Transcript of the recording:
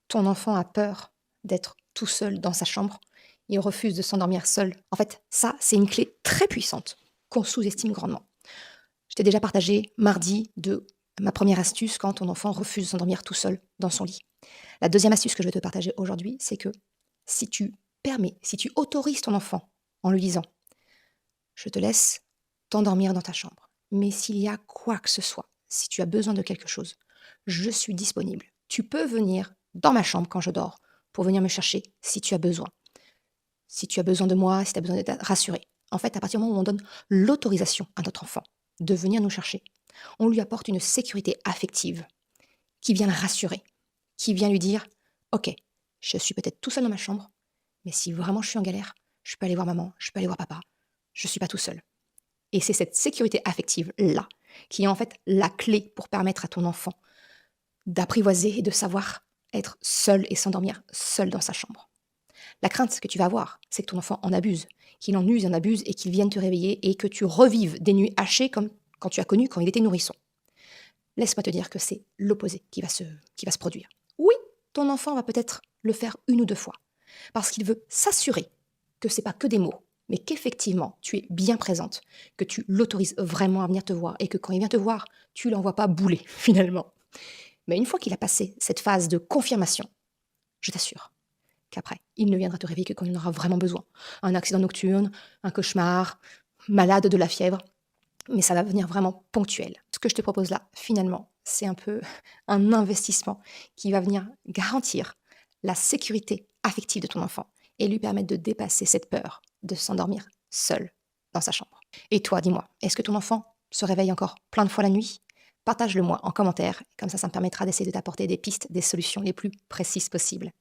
ton enfant a peur d'être tout seul dans sa chambre, il refuse de s'endormir seul. En fait, ça, c'est une clé très puissante qu'on sous-estime grandement. Je t'ai déjà partagé mardi de ma première astuce quand ton enfant refuse de s'endormir tout seul dans son lit. La deuxième astuce que je vais te partager aujourd'hui, c'est que si tu permets, si tu autorises ton enfant en lui disant: «Je te laisse t'endormir dans ta chambre, mais s'il y a quoi que ce soit, si tu as besoin de quelque chose, je suis disponible. Tu peux venir dans ma chambre quand je dors pour venir me chercher si tu as besoin. Si tu as besoin de moi, si tu as besoin d'être rassuré.» En fait, à partir du moment où on donne l'autorisation à notre enfant de venir nous chercher, on lui apporte une sécurité affective qui vient le rassurer, qui vient lui dire: «OK, je suis peut-être tout seul dans ma chambre, mais si vraiment je suis en galère, je peux aller voir maman, je peux aller voir papa. Je ne suis pas tout seul.» Et c'est cette sécurité affective-là qui est en fait la clé pour permettre à ton enfant d'apprivoiser et de savoir être seul et s'endormir seul dans sa chambre. La crainte que tu vas avoir, c'est que ton enfant en abuse, qu'il en use et en abuse et qu'il vienne te réveiller et que tu revives des nuits hachées comme quand tu as connu quand il était nourrisson. Laisse-moi te dire que c'est l'opposé qui va se produire. Oui, ton enfant va peut-être le faire une ou deux fois, parce qu'il veut s'assurer que c'est pas que des mots, mais qu'effectivement tu es bien présente, que tu l'autorises vraiment à venir te voir et que quand il vient te voir, tu l'envoies pas bouler finalement. Mais une fois qu'il a passé cette phase de confirmation, je t'assure qu'après, il ne viendra te réveiller que quand il en aura vraiment besoin. Un accident nocturne, un cauchemar, malade de la fièvre, mais ça va venir vraiment ponctuel. Ce que je te propose là, finalement, c'est un peu un investissement qui va venir garantir la sécurité affective de ton enfant et lui permettre de dépasser cette peur de s'endormir seul dans sa chambre. Et toi, dis-moi, est-ce que ton enfant se réveille encore plein de fois la nuit? Partage-le moi en commentaire, comme ça me permettra d'essayer de t'apporter des pistes, des solutions les plus précises possibles.